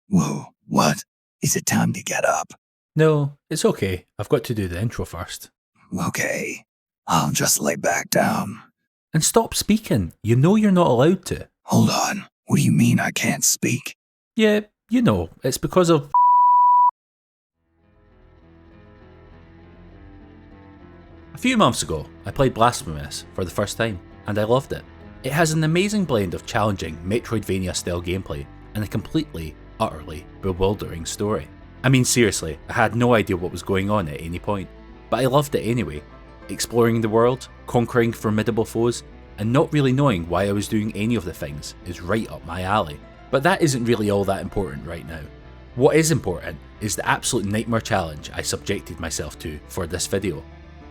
Whoa, what? Is it time to get up? No, it's okay. I've got to do the intro first. Okay, I'll just lay back down. And stop speaking. You know you're not allowed to. Hold on, what do you mean I can't speak? Yeah, you know, it's because of... A few months ago, I played Blasphemous for the first time, and I loved it. It has an amazing blend of challenging Metroidvania style gameplay and a completely, utterly bewildering story. I mean seriously, I had no idea what was going on at any point, but I loved it anyway. Exploring the world, conquering formidable foes, and not really knowing why I was doing any of the things is right up my alley. But that isn't really all that important right now. What is important is the absolute nightmare challenge I subjected myself to for this video.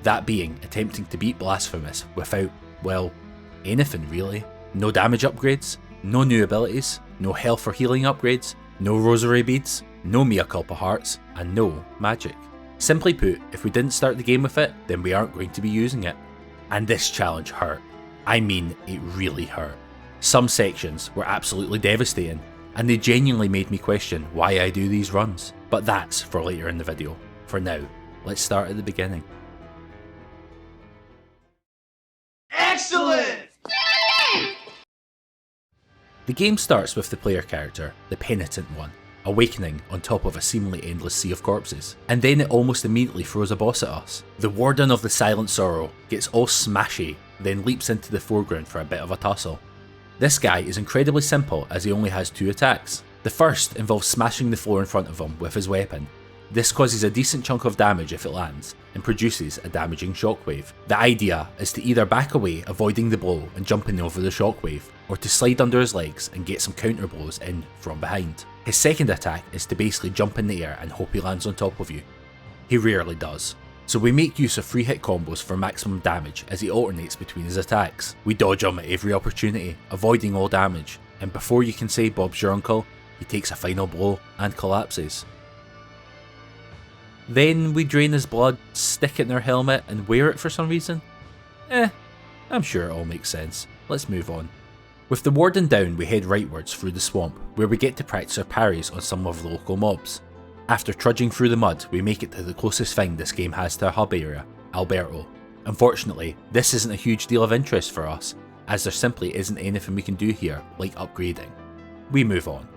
That being attempting to beat Blasphemous without, well, anything really. No damage upgrades, no new abilities, no health or healing upgrades, no rosary beads, no mea culpa hearts, and no magic. Simply put, if we didn't start the game with it, then we aren't going to be using it. And this challenge hurt. I mean, it really hurt. Some sections were absolutely devastating, and they genuinely made me question why I do these runs. But that's for later in the video. For now, let's start at the beginning. Excellent! The game starts with the player character, the Penitent One, awakening on top of a seemingly endless sea of corpses, and then it almost immediately throws a boss at us. The Warden of the Silent Sorrow gets all smashy, then leaps into the foreground for a bit of a tussle. This guy is incredibly simple as he only has 2 attacks. The first involves smashing the floor in front of him with his weapon. This causes a decent chunk of damage if it lands, and produces a damaging shockwave. The idea is to either back away avoiding the blow and jumping over the shockwave, or to slide under his legs and get some counter blows in from behind. His second attack is to basically jump in the air and hope he lands on top of you. He rarely does, so we make use of 3-hit combos for maximum damage as he alternates between his attacks. We dodge him at every opportunity, avoiding all damage, and before you can say Bob's your uncle, he takes a final blow and collapses. Then we drain his blood, stick it in our helmet and wear it for some reason? I'm sure it all makes sense. Let's move on. With the Warden down, we head rightwards through the swamp, where we get to practice our parries on some of the local mobs. After trudging through the mud, we make it to the closest thing this game has to our hub area, Alberto. Unfortunately, this isn't a huge deal of interest for us, as there simply isn't anything we can do here, like upgrading. We move on.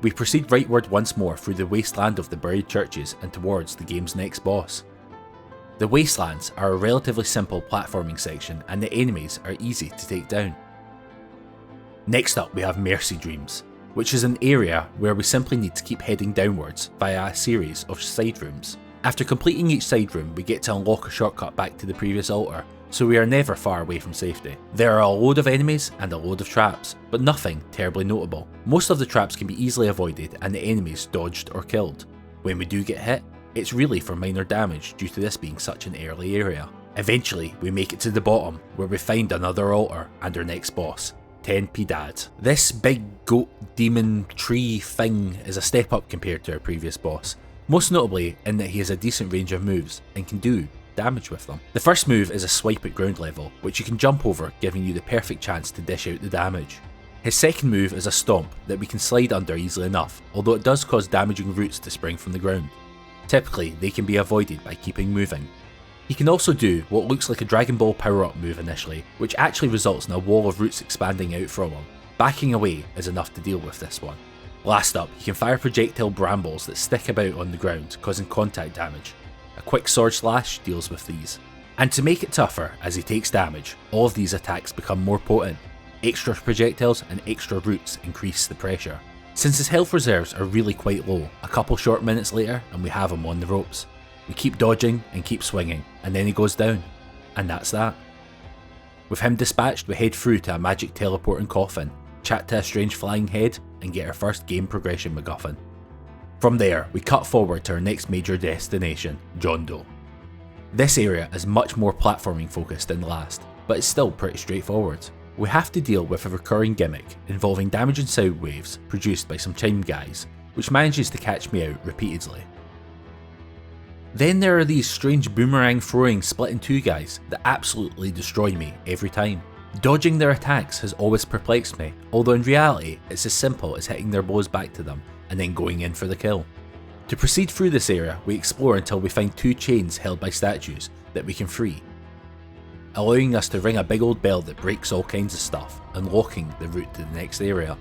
We proceed rightward once more through the wasteland of the buried churches and towards the game's next boss. The wastelands are a relatively simple platforming section and the enemies are easy to take down. Next up we have Mercy Dreams, which is an area where we simply need to keep heading downwards via a series of side rooms. After completing each side room we get to unlock a shortcut back to the previous altar, so we are never far away from safety. There are a load of enemies and a load of traps, but nothing terribly notable. Most of the traps can be easily avoided and the enemies dodged or killed. When we do get hit, it's really for minor damage due to this being such an early area. Eventually we make it to the bottom where we find another altar and our next boss, Piedad. This big goat demon tree thing is a step up compared to our previous boss, most notably in that he has a decent range of moves and can do damage with them. The first move is a swipe at ground level, which you can jump over, giving you the perfect chance to dish out the damage. His second move is a stomp that we can slide under easily enough, although it does cause damaging roots to spring from the ground. Typically, they can be avoided by keeping moving. He can also do what looks like a Dragon Ball power-up move initially, which actually results in a wall of roots expanding out from him. Backing away is enough to deal with this one. Last up, he can fire projectile brambles that stick about on the ground, causing contact damage. A quick sword slash deals with these. And to make it tougher as he takes damage, all of these attacks become more potent. Extra projectiles and extra roots increase the pressure. Since his health reserves are really quite low, a couple short minutes later and we have him on the ropes. We keep dodging and keep swinging, and then he goes down. And that's that. With him dispatched, we head through to a magic teleporting coffin, chat to a strange flying head, and get our first game progression MacGuffin. From there, we cut forward to our next major destination, John Doe. This area is much more platforming focused than the last, but it's still pretty straightforward. We have to deal with a recurring gimmick involving damaging sound waves produced by some chime guys, which manages to catch me out repeatedly. Then there are these strange boomerang throwing split in two guys that absolutely destroy me every time. Dodging their attacks has always perplexed me, although in reality it's as simple as hitting their blows back to them and then going in for the kill. To proceed through this area, we explore until we find 2 chains held by statues that we can free, allowing us to ring a big old bell that breaks all kinds of stuff, unlocking the route to the next area.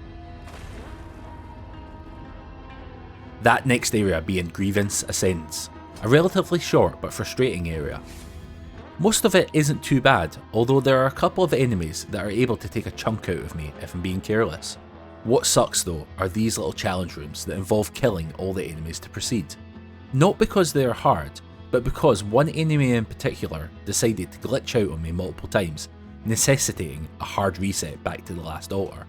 That next area being Grievance Ascends, a relatively short but frustrating area. Most of it isn't too bad, although there are a couple of enemies that are able to take a chunk out of me if I'm being careless. What sucks though are these little challenge rooms that involve killing all the enemies to proceed. Not because they are hard, but because one enemy in particular decided to glitch out on me multiple times, necessitating a hard reset back to the last altar.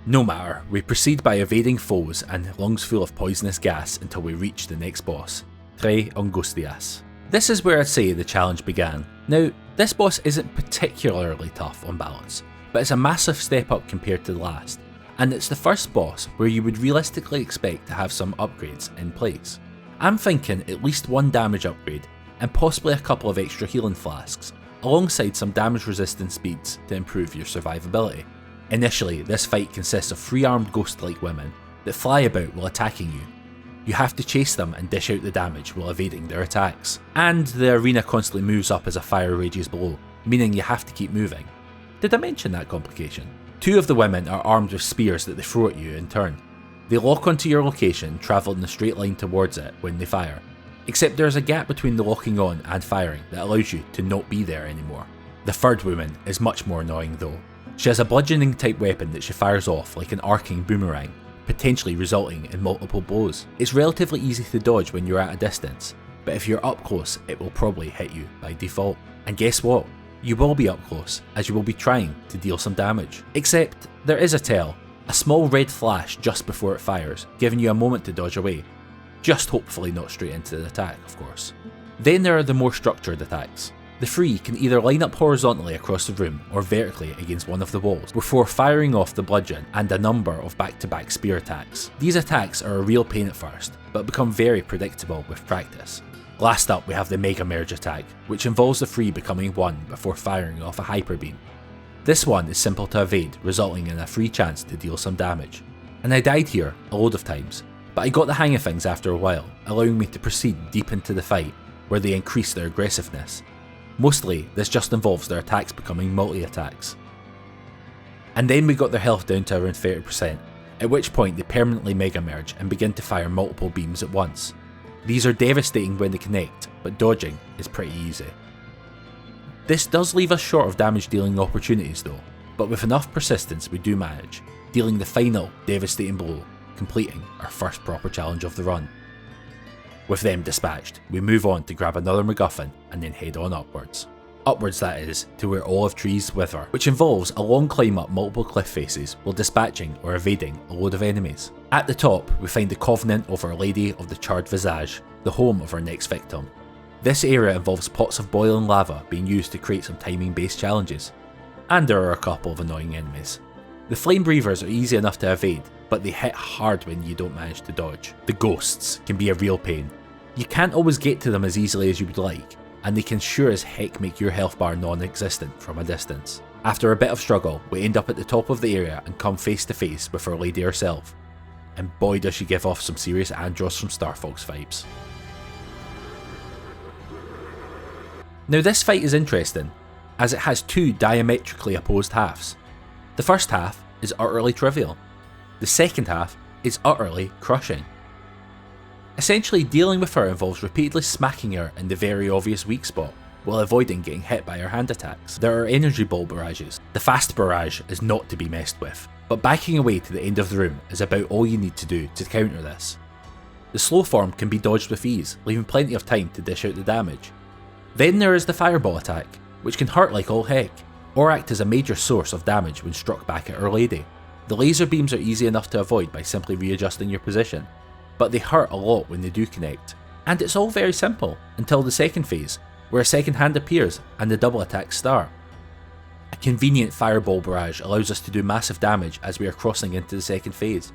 No matter, we proceed by evading foes and lungs full of poisonous gas until we reach the next boss, Angustias. This is where I'd say the challenge began. Now, this boss isn't particularly tough on balance, but it's a massive step up compared to the last, and it's the first boss where you would realistically expect to have some upgrades in place. I'm thinking at least one damage upgrade, and possibly a couple of extra healing flasks, alongside some damage resistance speeds to improve your survivability. Initially, this fight consists of 3 armed ghost-like women that fly about while attacking you. You have to chase them and dish out the damage while evading their attacks. And the arena constantly moves up as a fire rages below, meaning you have to keep moving. Did I mention that complication? 2 of the women are armed with spears that they throw at you in turn. They lock onto your location, travel in a straight line towards it when they fire, except there is a gap between the locking on and firing that allows you to not be there anymore. The 3rd woman is much more annoying though. She has a bludgeoning type weapon that she fires off like an arcing boomerang, potentially resulting in multiple blows. It's relatively easy to dodge when you're at a distance, but if you're up close it will probably hit you by default. And guess what? You will be up close, as you will be trying to deal some damage. Except there is a tell, a small red flash just before it fires, giving you a moment to dodge away. Just hopefully not straight into the attack, of course. Then there are the more structured attacks. The 3 can either line up horizontally across the room or vertically against one of the walls, before firing off the bludgeon and a number of back-to-back spear attacks. These attacks are a real pain at first, but become very predictable with practice. Last up we have the Mega Merge attack, which involves the 3 becoming one before firing off a hyper beam. This one is simple to evade, resulting in a free chance to deal some damage. And I died here a load of times, but I got the hang of things after a while, allowing me to proceed deep into the fight, where they increase their aggressiveness. Mostly, this just involves their attacks becoming multi-attacks. And then we got their health down to around 30%, at which point they permanently Mega Merge and begin to fire multiple beams at once. These are devastating when they connect, but dodging is pretty easy. This does leave us short of damage dealing opportunities though, but with enough persistence we do manage, dealing the final devastating blow, completing our first proper challenge of the run. With them dispatched, we move on to grab another MacGuffin and then head on upwards. Upwards that is, to where olive trees wither, which involves a long climb up multiple cliff faces while dispatching or evading a load of enemies. At the top, we find the Covenant of Our Lady of the Charred Visage, the home of our next victim. This area involves pots of boiling lava being used to create some timing based challenges. And there are a couple of annoying enemies. The Flame Breathers are easy enough to evade, but they hit hard when you don't manage to dodge. The Ghosts can be a real pain. You can't always get to them as easily as you would like, and they can sure as heck make your health bar non-existent from a distance. After a bit of struggle, we end up at the top of the area and come face to face with Our Lady herself. And boy does she give off some serious Andros from Star Fox vibes. Now this fight is interesting, as it has 2 diametrically opposed halves. The first half is utterly trivial. The second half is utterly crushing. Essentially, dealing with her involves repeatedly smacking her in the very obvious weak spot, while avoiding getting hit by her hand attacks. There are energy ball barrages. The fast barrage is not to be messed with, but backing away to the end of the room is about all you need to do to counter this. The slow form can be dodged with ease, leaving plenty of time to dish out the damage. Then there is the fireball attack, which can hurt like all heck, or act as a major source of damage when struck back at Our Lady. The laser beams are easy enough to avoid by simply readjusting your position, but they hurt a lot when they do connect. And it's all very simple, until the second phase, where a second hand appears and the double attacks start. A convenient fireball barrage allows us to do massive damage as we are crossing into the second phase,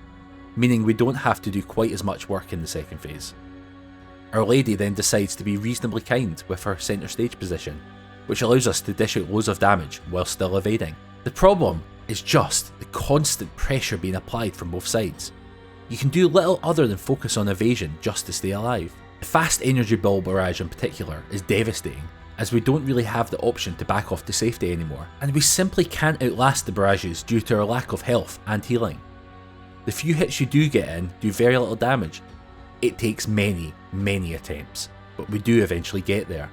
meaning we don't have to do quite as much work in the second phase. Our Lady then decides to be reasonably kind with her centre stage position, which allows us to dish out loads of damage while still evading. The problem is just the constant pressure being applied from both sides. You can do little other than focus on evasion just to stay alive. The fast energy ball barrage in particular is devastating, as we don't really have the option to back off to safety anymore, and we simply can't outlast the barrages due to our lack of health and healing. The few hits you do get in do very little damage. It takes many attempts, but we do eventually get there.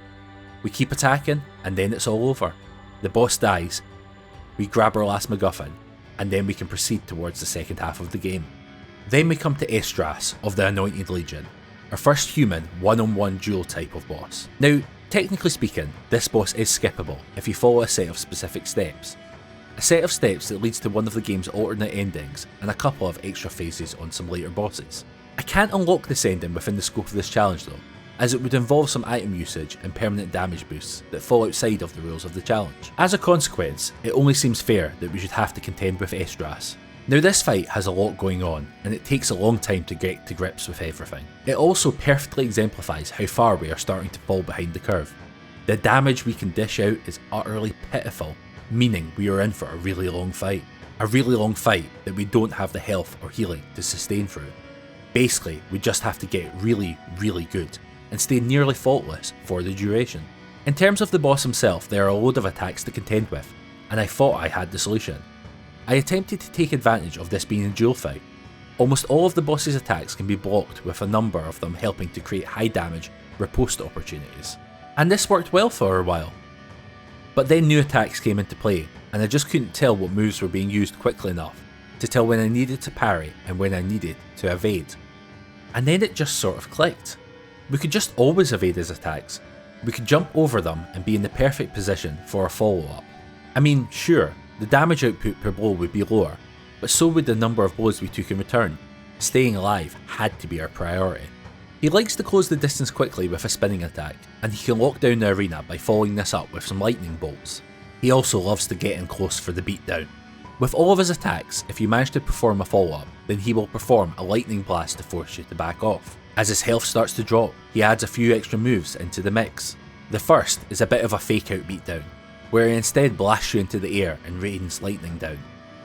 We keep attacking, and then it's all over. The boss dies, we grab our last MacGuffin, and then we can proceed towards the second half of the game. Then we come to Esdras of the Anointed Legion, our first human one-on-one duel type of boss. Now, technically speaking, this boss is skippable if you follow a set of specific steps. A set of steps that leads to one of the game's alternate endings and a couple of extra phases on some later bosses. I can't unlock this ending within the scope of this challenge though, as it would involve some item usage and permanent damage boosts that fall outside of the rules of the challenge. As a consequence, it only seems fair that we should have to contend with Esdras. Now this fight has a lot going on, and it takes a long time to get to grips with everything. It also perfectly exemplifies how far we are starting to fall behind the curve. The damage we can dish out is utterly pitiful, meaning we are in for a really long fight. A really long fight that we don't have the health or healing to sustain through. Basically, we just have to get really good, and stay nearly faultless for the duration. In terms of the boss himself, there are a load of attacks to contend with, and I thought I had the solution. I attempted to take advantage of this being a duel fight. Almost all of the boss's attacks can be blocked, with a number of them helping to create high damage riposte opportunities. And this worked well for a while. But then new attacks came into play, and I just couldn't tell what moves were being used quickly enough to tell when I needed to parry and when I needed to evade. And then it just sort of clicked. We could just always evade his attacks. We could jump over them and be in the perfect position for a follow-up. I mean, sure, the damage output per blow would be lower, but so would the number of blows we took in return. Staying alive had to be our priority. He likes to close the distance quickly with a spinning attack, and he can lock down the arena by following this up with some lightning bolts. He also loves to get in close for the beatdown. With all of his attacks, if you manage to perform a follow-up, then he will perform a lightning blast to force you to back off. As his health starts to drop, he adds a few extra moves into the mix. The first is a bit of a fake out beatdown, where he instead blasts you into the air and rains lightning down.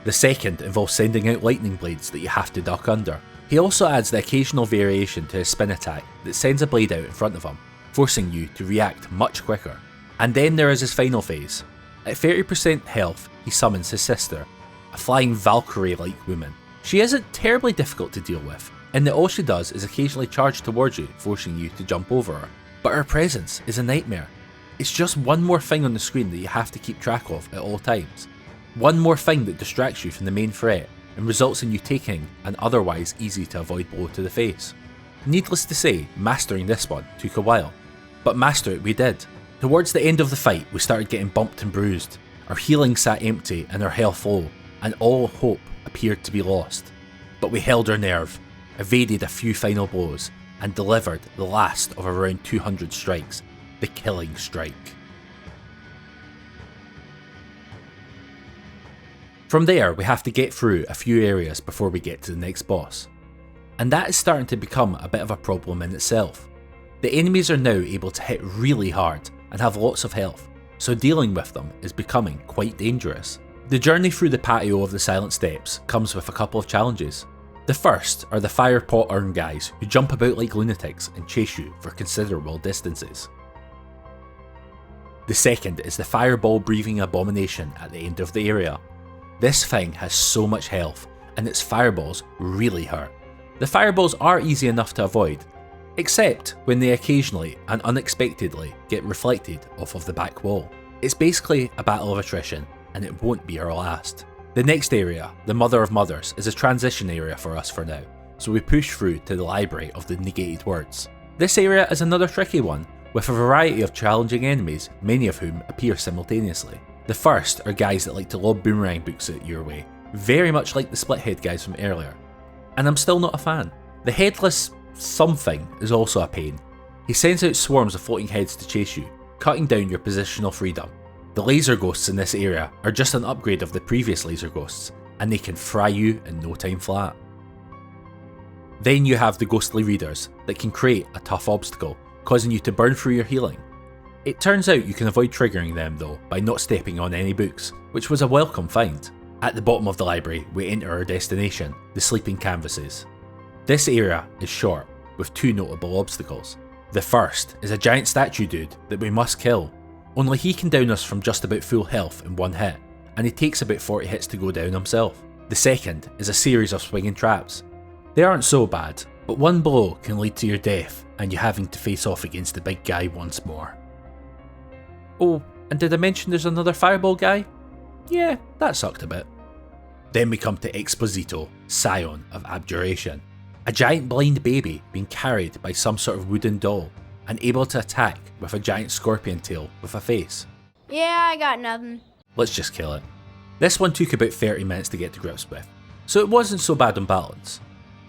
The second involves sending out lightning blades that you have to duck under. He also adds the occasional variation to his spin attack that sends a blade out in front of him, forcing you to react much quicker. And then there is his final phase. At 30% health, he summons his sister, a flying Valkyrie-like woman. She isn't terribly difficult to deal with, in that all she does is occasionally charge towards you, forcing you to jump over her. But her presence is a nightmare. It's just one more thing on the screen that you have to keep track of at all times. One more thing that distracts you from the main threat and results in you taking an otherwise easy to avoid blow to the face. Needless to say, mastering this one took a while, but master it we did. Towards the end of the fight, we started getting bumped and bruised. Our healing sat empty and our health low, and all hope appeared to be lost. But we held our nerve, evaded a few final blows, and delivered the last of around 200 strikes, the killing strike. From there, we have to get through a few areas before we get to the next boss. And that is starting to become a bit of a problem in itself. The enemies are now able to hit really hard and have lots of health, so dealing with them is becoming quite dangerous. The journey through the patio of the Silent Steps comes with a couple of challenges. The first are the fire pot urn guys who jump about like lunatics and chase you for considerable distances. The second is the fireball breathing abomination at the end of the area. This thing has so much health, and its fireballs really hurt. The fireballs are easy enough to avoid, except when they occasionally and unexpectedly get reflected off of the back wall. It's basically a battle of attrition, and it won't be our last. The next area, the Mother of Mothers, is a transition area for us for now, so we push through to the Library of the Negated Words. This area is another tricky one, with a variety of challenging enemies, many of whom appear simultaneously. The first are guys that like to lob boomerang books at your way, very much like the split head guys from earlier. And I'm still not a fan. The headless something is also a pain. He sends out swarms of floating heads to chase you, cutting down your positional freedom. The laser ghosts in this area are just an upgrade of the previous laser ghosts, and they can fry you in no time flat. Then you have the ghostly readers that can create a tough obstacle, causing you to burn through your healing. It turns out you can avoid triggering them though by not stepping on any books, which was a welcome find. At the bottom of the library we enter our destination, the Sleeping Canvases. This area is short, with two notable obstacles. The first is a giant statue dude that we must kill, only he can down us from just about full health in one hit, and he takes about 40 hits to go down himself. The second is a series of swinging traps. They aren't so bad, but one blow can lead to your death and you having to face off against the big guy once more. Oh, and did I mention there's another fireball guy? Yeah, that sucked a bit. Then we come to Exposito, Scion of Abjuration. A giant blind baby being carried by some sort of wooden doll and able to attack with a giant scorpion tail with a face. Yeah, I got nothing. Let's just kill it. This one took about 30 minutes to get to grips with, so it wasn't so bad on balance.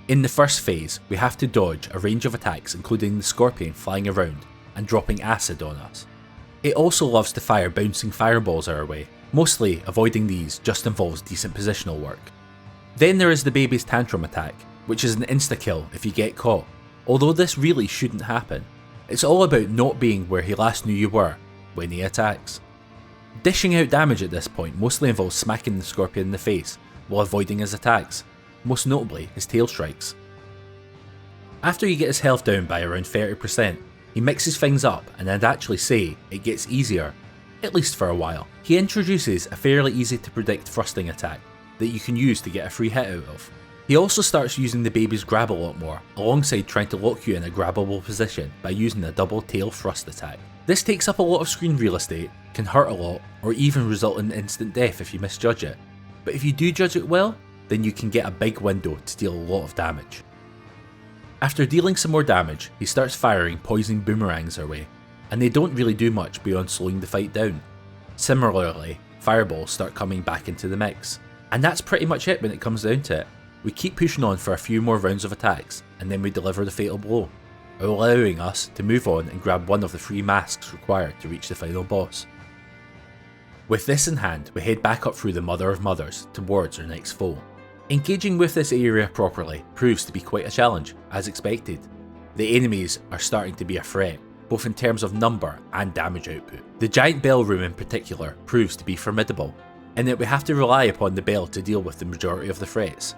In the first phase, we have to dodge a range of attacks including the scorpion flying around and dropping acid on us. It also loves to fire bouncing fireballs our way. Mostly avoiding these just involves decent positional work. Then there is the baby's tantrum attack, which is an insta-kill if you get caught, although this really shouldn't happen. It's all about not being where he last knew you were when he attacks. Dishing out damage at this point mostly involves smacking the scorpion in the face while avoiding his attacks, most notably his tail strikes. After you get his health down by around 30%, he mixes things up, and I'd actually say it gets easier, at least for a while. He introduces a fairly easy to predict thrusting attack that you can use to get a free hit out of. He also starts using the baby's grab a lot more, alongside trying to lock you in a grabbable position by using a double tail thrust attack. This takes up a lot of screen real estate, can hurt a lot, or even result in instant death if you misjudge it. But if you do judge it well, then you can get a big window to deal a lot of damage. After dealing some more damage, he starts firing poison boomerangs our way, and they don't really do much beyond slowing the fight down. Similarly, fireballs start coming back into the mix, and that's pretty much it when it comes down to it. We keep pushing on for a few more rounds of attacks, and then we deliver the fatal blow, allowing us to move on and grab one of the 3 masks required to reach the final boss. With this in hand, we head back up through the Mother of Mothers towards our next foe. Engaging with this area properly proves to be quite a challenge, as expected. The enemies are starting to be a threat, both in terms of number and damage output. The giant bell room in particular proves to be formidable, in that we have to rely upon the bell to deal with the majority of the threats.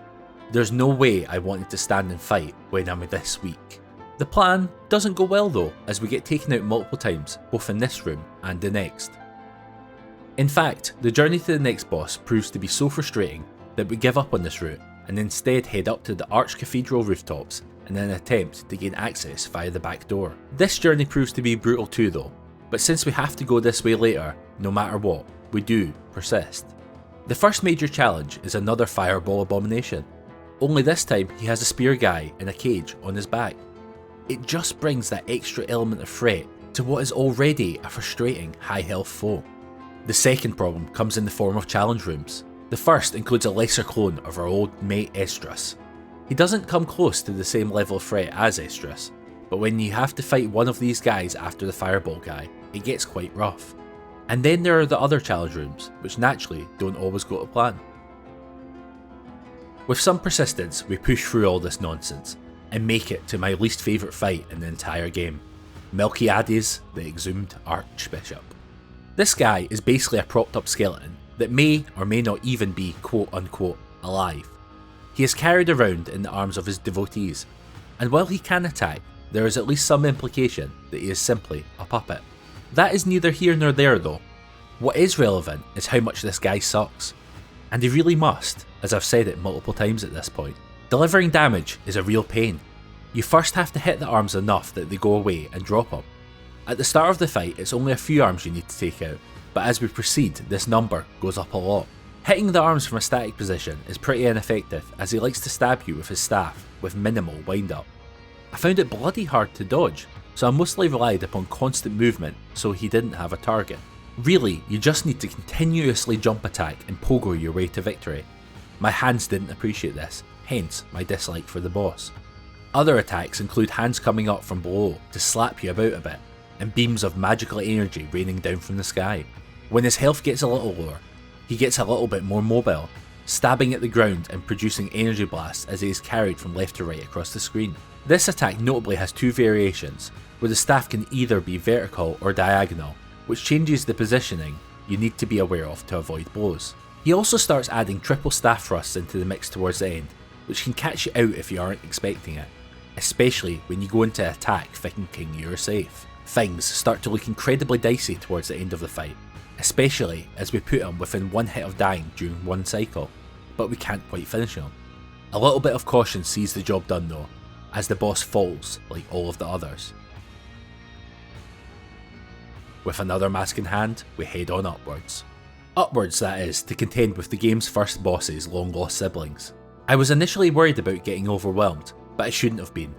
There's no way I wanted to stand and fight when I'm this weak. The plan doesn't go well though, as we get taken out multiple times, both in this room and the next. In fact, the journey to the next boss proves to be so frustrating that we give up on this route and instead head up to the Archcathedral rooftops in an attempt to gain access via the back door. This journey proves to be brutal too though, but since we have to go this way later, no matter what, we do persist. The first major challenge is another fireball abomination, only this time he has a spear guy in a cage on his back. It just brings that extra element of threat to what is already a frustrating high health foe. The second problem comes in the form of challenge rooms. The first includes a lesser clone of our old mate Esdras. He doesn't come close to the same level of threat as Esdras, but when you have to fight one of these guys after the fireball guy, it gets quite rough. And then there are the other challenge rooms, which naturally don't always go to plan. With some persistence, we push through all this nonsense, and make it to my least favourite fight in the entire game, Melquiades, the Exhumed Archbishop. This guy is basically a propped up skeleton that may or may not even be quote unquote alive. He is carried around in the arms of his devotees, and while he can attack, there is at least some implication that he is simply a puppet. That is neither here nor there though. What is relevant is how much this guy sucks. And he really must, as I've said it multiple times at this point. Delivering damage is a real pain. You first have to hit the arms enough that they go away and drop them. At the start of the fight, it's only a few arms you need to take out, but as we proceed, this number goes up a lot. Hitting the arms from a static position is pretty ineffective, as he likes to stab you with his staff with minimal wind up. I found it bloody hard to dodge, so I mostly relied upon constant movement so he didn't have a target. Really, you just need to continuously jump attack and pogo your way to victory. My hands didn't appreciate this, hence my dislike for the boss. Other attacks include hands coming up from below to slap you about a bit, and beams of magical energy raining down from the sky. When his health gets a little lower, he gets a little bit more mobile, stabbing at the ground and producing energy blasts as he is carried from left to right across the screen. This attack notably has 2 variations, where the staff can either be vertical or diagonal, which changes the positioning you need to be aware of to avoid blows. He also starts adding triple staff thrusts into the mix towards the end, which can catch you out if you aren't expecting it, especially when you go into attack thinking you're safe. Things start to look incredibly dicey towards the end of the fight, especially as we put him within one hit of dying during one cycle, but we can't quite finish him. A little bit of caution sees the job done though, as the boss falls like all of the others. With another mask in hand, we head on upwards. Upwards, that is, to contend with the game's first boss's long lost siblings. I was initially worried about getting overwhelmed, but I shouldn't have been.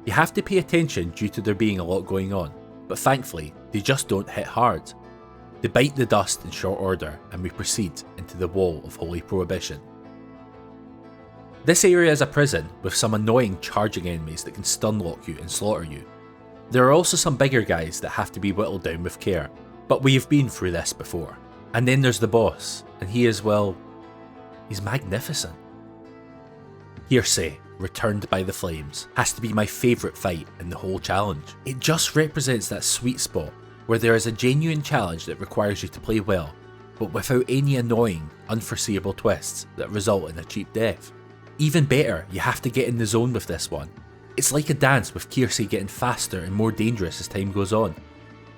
You have to pay attention due to there being a lot going on, but thankfully, they just don't hit hard. They bite the dust in short order, and we proceed into the Wall of Holy Prohibition. This area is a prison with some annoying charging enemies that can stun lock you and slaughter you. There are also some bigger guys that have to be whittled down with care, but we have been through this before. And then there's the boss, and he is, well, he's magnificent. Quirce, returned by the flames, has to be my favourite fight in the whole challenge. It just represents that sweet spot where there is a genuine challenge that requires you to play well, but without any annoying, unforeseeable twists that result in a cheap death. Even better, you have to get in the zone with this one. It's like a dance with Quirce getting faster and more dangerous as time goes on,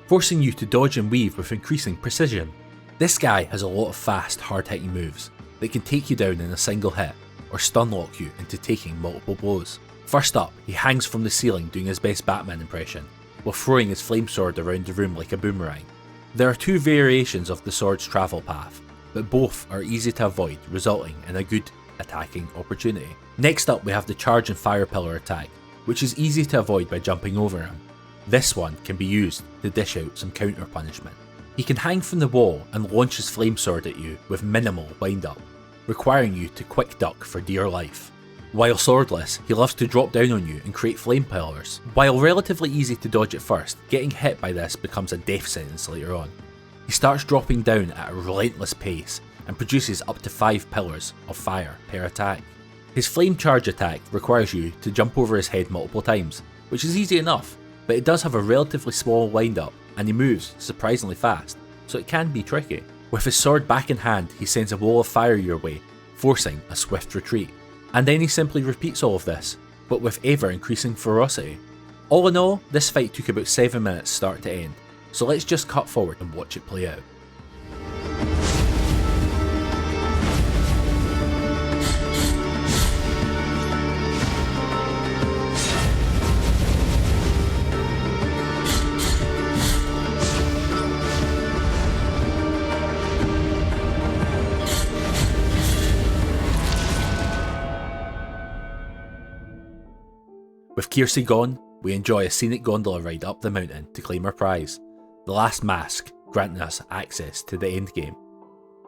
forcing you to dodge and weave with increasing precision. This guy has a lot of fast, hard-hitting moves that can take you down in a single hit, or stun lock you into taking multiple blows. First up, he hangs from the ceiling doing his best Batman impression, while throwing his flame sword around the room like a boomerang. There are two variations of the sword's travel path, but both are easy to avoid, resulting in a good attacking opportunity. Next up we have the charge and fire pillar attack, which is easy to avoid by jumping over him. This one can be used to dish out some counter punishment. He can hang from the wall and launch his flame sword at you with minimal wind up, requiring you to quick duck for dear life. While swordless, he loves to drop down on you and create flame pillars. While relatively easy to dodge at first, getting hit by this becomes a death sentence later on. He starts dropping down at a relentless pace and produces up to 5 pillars of fire per attack. His flame charge attack requires you to jump over his head multiple times, which is easy enough, but it does have a relatively small wind up and he moves surprisingly fast, so it can be tricky. With his sword back in hand, he sends a wall of fire your way, forcing a swift retreat. And then he simply repeats all of this, but with ever increasing ferocity. All in all, this fight took about 7 minutes start to end, so let's just cut forward and watch it play out. With Quirce gone, we enjoy a scenic gondola ride up the mountain to claim our prize, the last mask granting us access to the endgame.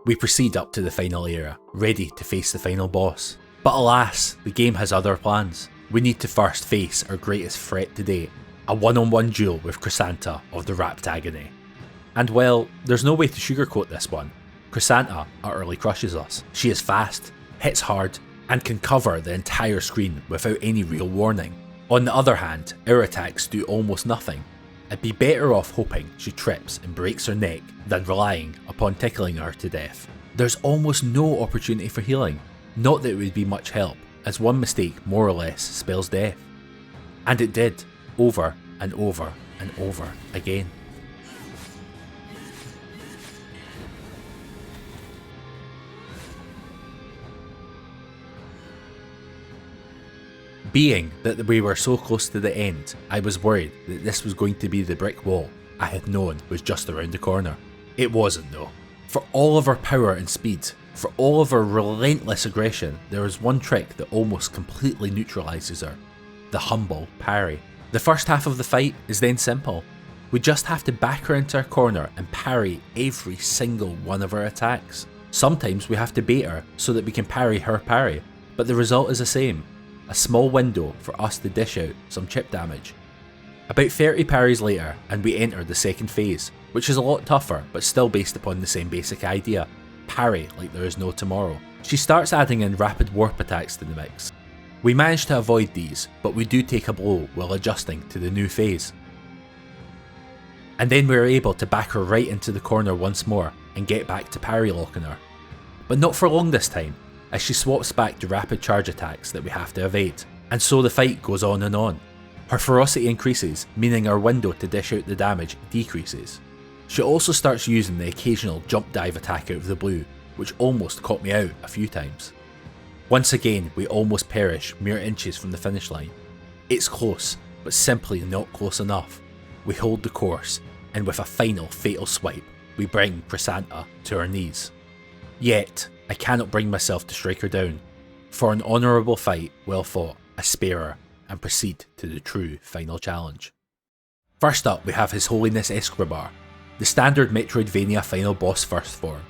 We proceed up to the final area, ready to face the final boss. But alas, the game has other plans. We need to first face our greatest threat to date, a one-on-one duel with Crisanta of the Rapt Agony. And well, there's no way to sugarcoat this one. Crisanta utterly crushes us. She is fast, hits hard, and can cover the entire screen without any real warning. On the other hand, our attacks do almost nothing. I'd be better off hoping she trips and breaks her neck than relying upon tickling her to death. There's almost no opportunity for healing, not that it would be much help, as one mistake more or less spells death. And it did, over and over and over again. Being that we were so close to the end, I was worried that this was going to be the brick wall I had known was just around the corner. It wasn't though. For all of her power and speed, for all of her relentless aggression, there is one trick that almost completely neutralises her: the humble parry. The first half of the fight is then simple. We just have to back her into her corner and parry every single one of her attacks. Sometimes we have to bait her so that we can parry her parry, but the result is the same. A small window for us to dish out some chip damage. About 30 parries later and we enter the second phase, which is a lot tougher but still based upon the same basic idea: parry like there is no tomorrow. She starts adding in rapid warp attacks to the mix. We manage to avoid these, but we do take a blow while adjusting to the new phase. And then we are able to back her right into the corner once more and get back to parry locking her. But not for long this time. as she swaps back to rapid charge attacks that we have to evade, and so the fight goes on and on. Her ferocity increases, meaning our window to dish out the damage decreases. She also starts using the occasional jump dive attack out of the blue, which almost caught me out a few times. Once again, we almost perish mere inches from the finish line. It's close, but simply not close enough. We hold the course, and with a final fatal swipe, we bring Crisanta to her knees. Yet, I cannot bring myself to strike her down. For an honourable fight, well fought, I spare her, and proceed to the true final challenge. First up, we have His Holiness Escribar, the standard Metroidvania final boss first form.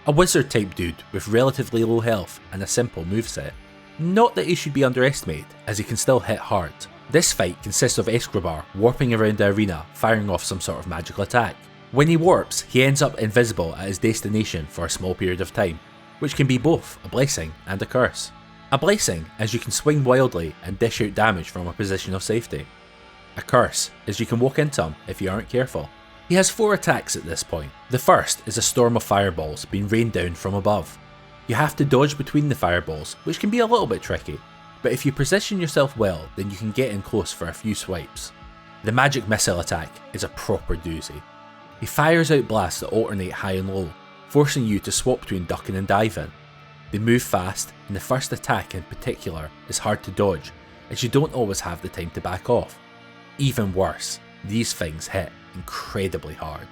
A wizard type dude with relatively low health and a simple moveset. Not that he should be underestimated, as he can still hit hard. This fight consists of Escribar warping around the arena, firing off some sort of magical attack. When he warps, he ends up invisible at his destination for a small period of time, which can be both a blessing and a curse. A blessing, as you can swing wildly and dish out damage from a position of safety. A curse, as you can walk into him if you aren't careful. He has 4 attacks at this point. The first is a storm of fireballs being rained down from above. You have to dodge between the fireballs, which can be a little bit tricky, but if you position yourself well, then you can get in close for a few swipes. The magic missile attack is a proper doozy. He fires out blasts that alternate high and low, forcing you to swap between ducking and diving. They move fast, and the first attack in particular is hard to dodge, as you don't always have the time to back off. Even worse, these things hit incredibly hard.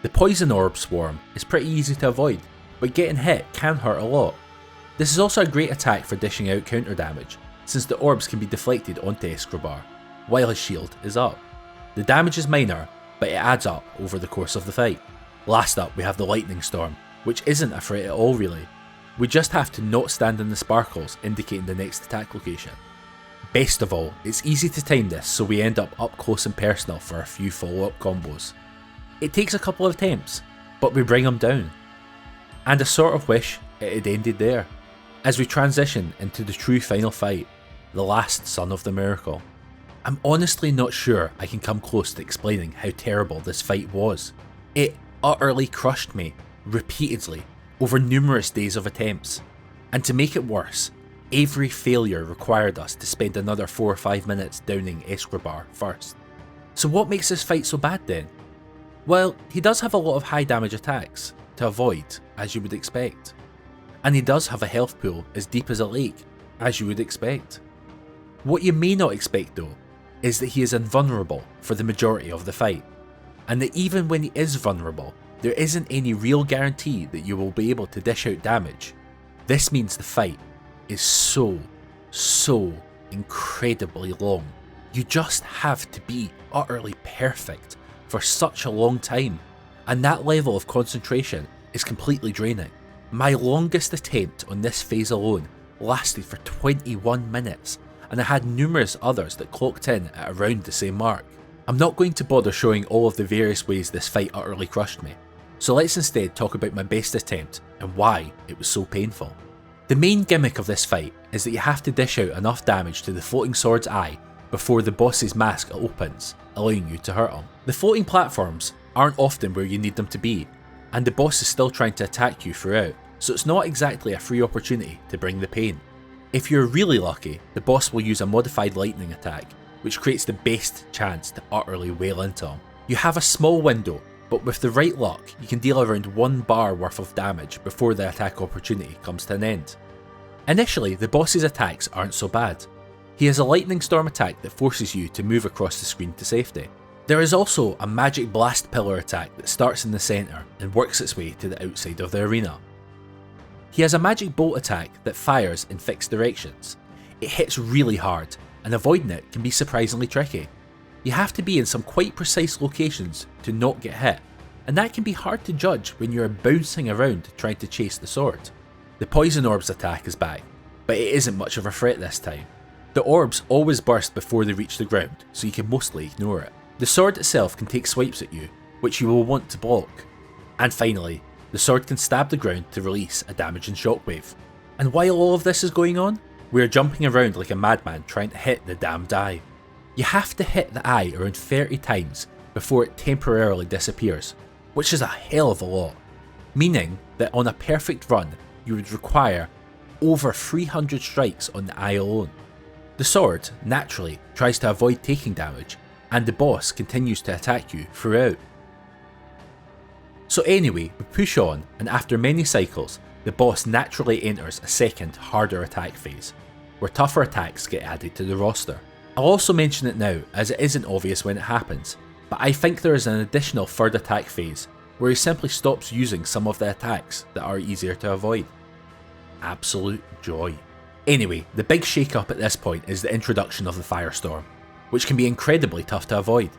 The poison orb swarm is pretty easy to avoid, but getting hit can hurt a lot. This is also a great attack for dishing out counter damage, since the orbs can be deflected onto Escribar, while his shield is up. The damage is minor, but it adds up over the course of the fight. Last up, we have the lightning storm, which isn't a threat at all really. We just have to not stand in the sparkles indicating the next attack location. Best of all, it's easy to time this so we end up close and personal for a few follow-up combos. It takes a couple of attempts, but we bring him down. And I sort of wish it had ended there, as we transition into the true final fight, the last son of the miracle. I'm honestly not sure I can come close to explaining how terrible this fight was. It utterly crushed me, repeatedly, over numerous days of attempts. And to make it worse, every failure required us to spend another 4 or 5 minutes downing Escribar first. So what makes this fight so bad then? Well, he does have a lot of high damage attacks to avoid, as you would expect. And he does have a health pool as deep as a lake, as you would expect. What you may not expect though, is that he is invulnerable for the majority of the fight, and that even when he is vulnerable, there isn't any real guarantee that you will be able to dish out damage. This means the fight is so incredibly long. You just have to be utterly perfect for such a long time, and that level of concentration is completely draining. My longest attempt on this phase alone lasted for 21 minutes, and I had numerous others that clocked in at around the same mark. I'm not going to bother showing all of the various ways this fight utterly crushed me, so let's instead talk about my best attempt and why it was so painful. The main gimmick of this fight is that you have to dish out enough damage to the floating sword's eye before the boss's mask opens, allowing you to hurt him. The floating platforms aren't often where you need them to be, and the boss is still trying to attack you throughout, so it's not exactly a free opportunity to bring the pain. If you're really lucky, the boss will use a modified lightning attack, which creates the best chance to utterly wail into him. You have a small window, but with the right luck, you can deal around 1 bar worth of damage before the attack opportunity comes to an end. Initially, the boss's attacks aren't so bad. He has a lightning storm attack that forces you to move across the screen to safety. There is also a magic blast pillar attack that starts in the centre and works its way to the outside of the arena. He has a magic bolt attack that fires in fixed directions. It hits really hard, and avoiding it can be surprisingly tricky. You have to be in some quite precise locations to not get hit, and that can be hard to judge when you are bouncing around trying to chase the sword. The poison orbs attack is back, but it isn't much of a threat this time. The orbs always burst before they reach the ground, so you can mostly ignore it. The sword itself can take swipes at you, which you will want to block. And finally, the sword can stab the ground to release a damaging shockwave. And while all of this is going on, we are jumping around like a madman trying to hit the damned eye. You have to hit the eye around 30 times before it temporarily disappears, which is a hell of a lot, meaning that on a perfect run you would require over 300 strikes on the eye alone. The sword, naturally, tries to avoid taking damage, and the boss continues to attack you throughout. So anyway, we push on, and after many cycles, the boss naturally enters a second, harder attack phase, where tougher attacks get added to the roster. I'll also mention it now, as it isn't obvious when it happens, but I think there is an additional third attack phase, where he simply stops using some of the attacks that are easier to avoid. Absolute joy. Anyway, the big shake up at this point is the introduction of the Firestorm, which can be incredibly tough to avoid.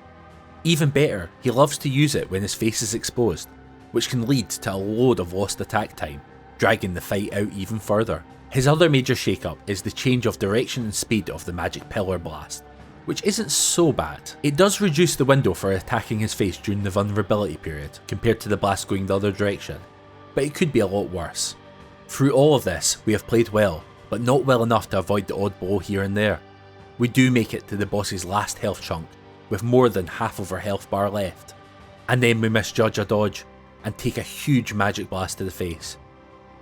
Even better, he loves to use it when his face is exposed, which can lead to a load of lost attack time, dragging the fight out even further. His other major shake up is the change of direction and speed of the magic Pillar Blast, which isn't so bad. It does reduce the window for attacking his face during the vulnerability period compared to the blast going the other direction, but it could be a lot worse. Through all of this, we have played well, but not well enough to avoid the odd blow here and there. We do make it to the boss's last health chunk, with more than half of our health bar left, and then we misjudge a dodge, and take a huge magic blast to the face.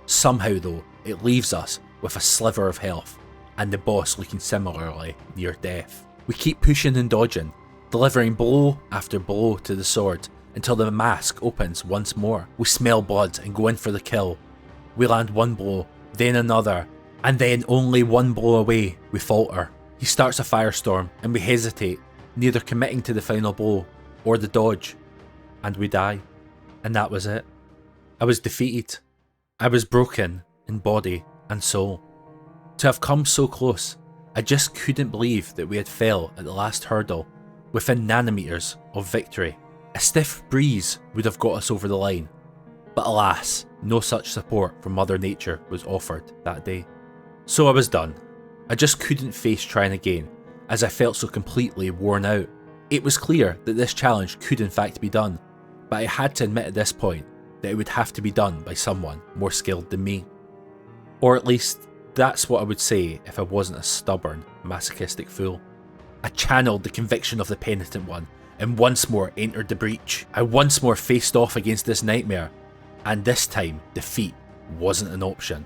Somehow though, it leaves us with a sliver of health, and the boss looking similarly near death. We keep pushing and dodging, delivering blow after blow to the sword, until the mask opens once more. We smell blood and go in for the kill. We land one blow, then another, and then only one blow away, we falter. He starts a firestorm, and we hesitate, neither committing to the final blow, or the dodge, and we die. And that was it. I was defeated. I was broken in body and soul. To have come so close, I just couldn't believe that we had fell at the last hurdle, within nanometers of victory. A stiff breeze would have got us over the line, but alas, no such support from Mother Nature was offered that day. So I was done. I just couldn't face trying again, as I felt so completely worn out. It was clear that this challenge could in fact be done, but I had to admit at this point that it would have to be done by someone more skilled than me. Or at least, that's what I would say if I wasn't a stubborn, masochistic fool. I channeled the conviction of the Penitent One, and once more entered the breach. I once more faced off against this nightmare, and this time defeat wasn't an option.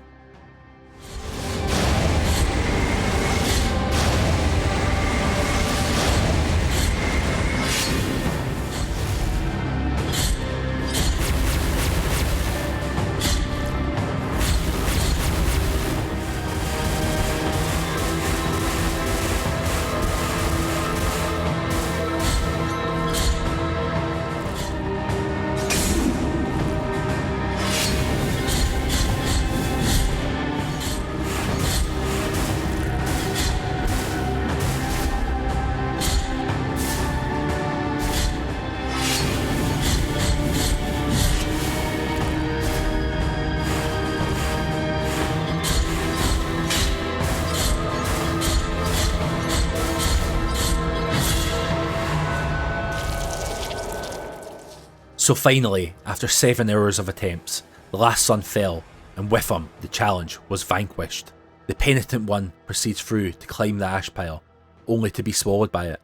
So finally, after 7 hours of attempts, the last sun fell, and with him, the challenge was vanquished. The Penitent One proceeds through to climb the ash pile, only to be swallowed by it.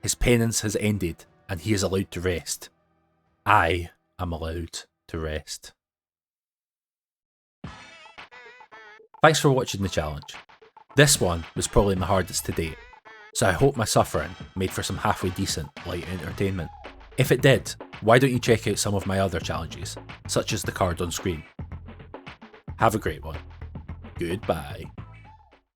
His penance has ended, and he is allowed to rest. I am allowed to rest. Thanks for watching the challenge. This one was probably my hardest to date, so I hope my suffering made for some halfway decent light entertainment. If it did, why don't you check out some of my other challenges, such as the card on screen. Have a great one. Goodbye.